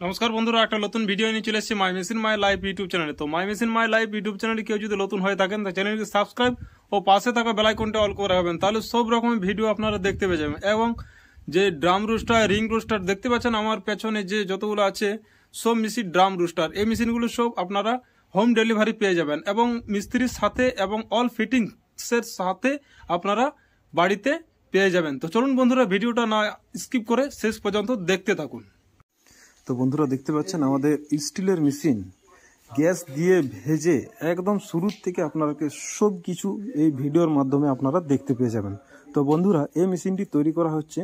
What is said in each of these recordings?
নমস্কার বন্ধুরা, একটা নতুন ভিডিও নিয়ে চলে এসেছি my machine my life YouTube চ্যানেলে। তো my machine my life YouTube চ্যানেলে কেউ যদি নতুন হয়ে থাকেন তো চ্যানেলকে সাবস্ক্রাইব ও পাশে থাকা বেল আইকনটা অল করে রাখবেন, তাহলে সব রকমের ভিডিও আপনারা দেখতে পেয়ে যাবেন। এবং যে ড্রাম রুস্টার, রিং রুস্টার দেখতে পাচ্ছেন আমার পেছনে যে যতগুলো আছে সব মেশিন ড্রাম রুস্টার, এই মেশিনগুলো সব আপনারা হোম ডেলিভারি পেয়ে যাবেন এবং মিস্ত্রির সাথে এবং অল ফিটিংসের সাথে আপনারা বাড়িতে পেয়ে যাবেন। তো চলুন বন্ধুরা, ভিডিওটা না স্কিপ করে শেষ পর্যন্ত দেখতে থাকুন। তো বন্ধুরা দেখতে পাচ্ছেন আমাদের স্টিলের মেশিন গ্যাস দিয়ে ভেজে একদম শুরুর থেকে আপনাদেরকে সব কিছু এই ভিডিওর মাধ্যমে আপনারা দেখতে পেয়ে যাবেন। তো বন্ধুরা, এই মেশিনটি তৈরি করা হচ্ছে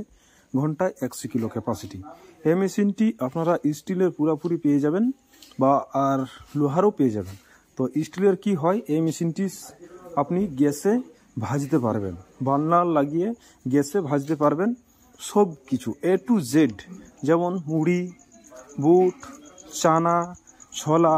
ঘন্টায় 100 কিলো ক্যাপাসিটি। এই মেশিনটি আপনারা স্টিলের পুরাপুরি পেয়ে যাবেন বা আর লোহারও পেয়ে যাবেন। তো স্টিলের কি হয়, এই মেশিনটি আপনি গ্যাসে ভাজতে পারবেন, বার্নার লাগিয়ে গ্যাসে ভাজতে পারবেন সব কিছু A to Z, যেমন মুড়ি, বুট, চানা, ছোলা,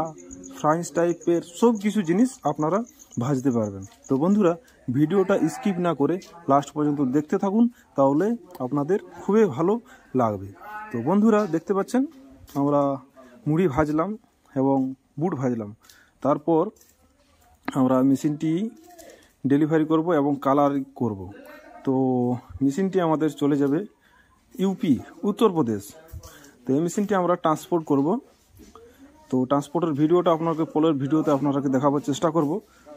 ফ্রাইস টাইপের সব কিছু জিনিস আপনারা ভাজতে পারবেন। তো বন্ধুরা, ভিডিওটা স্কিপ না করে লাস্ট পর্যন্ত দেখতে থাকুন, তাহলে আপনাদের খুবই ভালো লাগবে। তো বন্ধুরা দেখতে পাচ্ছেন আমরা মুড়ি ভাজলাম এবং বুট ভাজলাম, তারপর আমরা মেশিনটি ডেলিভারি করব এবং কালার করব। তো মেশিনটি আমাদের চলে যাবে ইউপি, উত্তরপ্রদেশ। তো এই মেশিনটি আমরা ট্রান্সপোর্ট করব। তো ট্রান্সপোর্টের ভিডিওটা আপনাকে পরের ভিডিওতে আপনাকে দেখাবার চেষ্টা করব।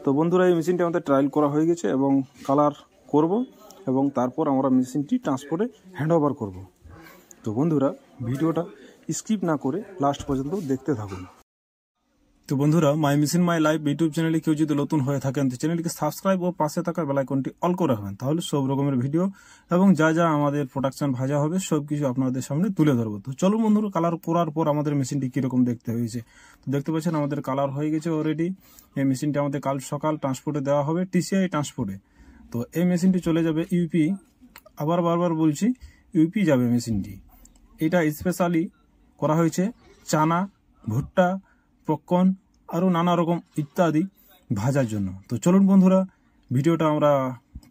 তো বন্ধুরা, এই মেশিনটি আমাদের ট্রায়াল করা হয়ে গেছে এবং কালার করব এবং তারপর আমরা মেশিনটি ট্রান্সপোর্টে হ্যান্ড ওভার করব। তো বন্ধুরা, ভিডিওটা স্কিপ না করে লাস্ট পর্যন্ত দেখতে থাকুন। তো বন্ধুরা, my machine my life YouTube চ্যানেলে কেউ যদি নতুন হয়ে থাকেন তো চ্যানেলকে সাবস্ক্রাইব ও পাশে থাকা বেল আইকনটি অল করে রাখবেন, তাহলে সব রকমের ভিডিও এবং যা যা আমাদের প্রোডাকশন ভাজা হবে সব কিছু আপনাদের সামনে তুলে ধরবো। তো চলুন বন্ধুরা, কালার করার পর আমাদের মেশিনটি কিরকম দেখতে হয়েছে। তো দেখতে পাচ্ছেন আমাদের কালার হয়ে গেছে অলরেডি। এই মেশিনটি আমাদের কাল সকাল ট্রান্সপোর্টে দেওয়া হবে, TCI ট্রান্সপোর্টে। তো এই মেশিনটি চলে যাবে ইউপি, আবার বারবার বলছি ইউপি যাবে মেশিনটি। এটা স্পেশালি করা হয়েছে চানা, ভুট্টা, পপকর্ন আরও নানা রকম ইত্যাদি ভাজার জন্য। তো চলুন বন্ধুরা, ভিডিওটা আমরা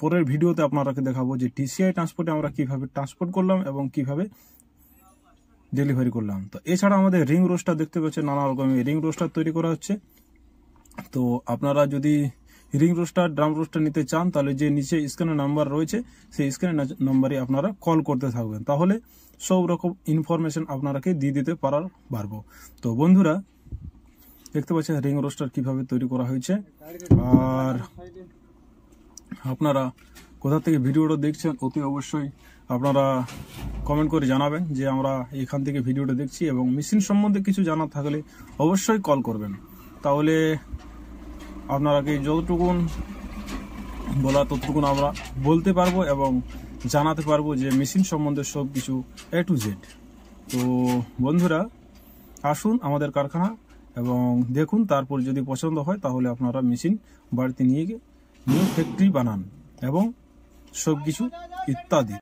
পরের ভিডিওতে আপনারাকে দেখাবো যে TCI ট্রান্সপোর্টে আমরা কিভাবে ট্রান্সপোর্ট করলাম এবং কিভাবে ডেলিভারি করলাম। তো এছাড়া আমাদের রিং রোস্টার দেখতে পাচ্ছেন, নানা রকমের রিং রোস্টার তৈরি করা হচ্ছে। তো আপনারা যদি রিং রোস্টার, ড্রাম রোস্টার নিতে চান তাহলে যে নিচে স্ক্রিনে নাম্বার রয়েছে সেই স্ক্রিনের নাম্বারে আপনারা কল করতে থাকবেন, তাহলে সব রকম ইনফরমেশন আপনারাকে দিয়ে দিতে পারবো। তো বন্ধুরা দেখতে পাচ্ছেন রিং রোস্টার কিভাবে তৈরি করা হয়েছে। আর আপনারা কোথা থেকে ভিডিওটা দেখছেন অতি অবশ্যই আপনারা কমেন্ট করে জানাবেন যে আমরা এখান থেকে ভিডিওটা দেখছি, এবং মেশিন সম্বন্ধে কিছু জানার থাকলে অবশ্যই কল করবেন, তাহলে আপনারাকে যতটুকুন বলা ততটুকুন আমরা বলতে পারবো এবং জানাতে পারবো যে মেশিন সম্বন্ধে সব কিছু A to Z। তো বন্ধুরা, আসুন আমাদের কারখানা এবং দেখুন, তারপর যদি পছন্দ হয় তাহলে আপনারা মেশিন বাড়িতে নিয়ে গিয়ে নিউ ফ্যাক্টরি বানান এবং সব কিছু ইত্যাদি।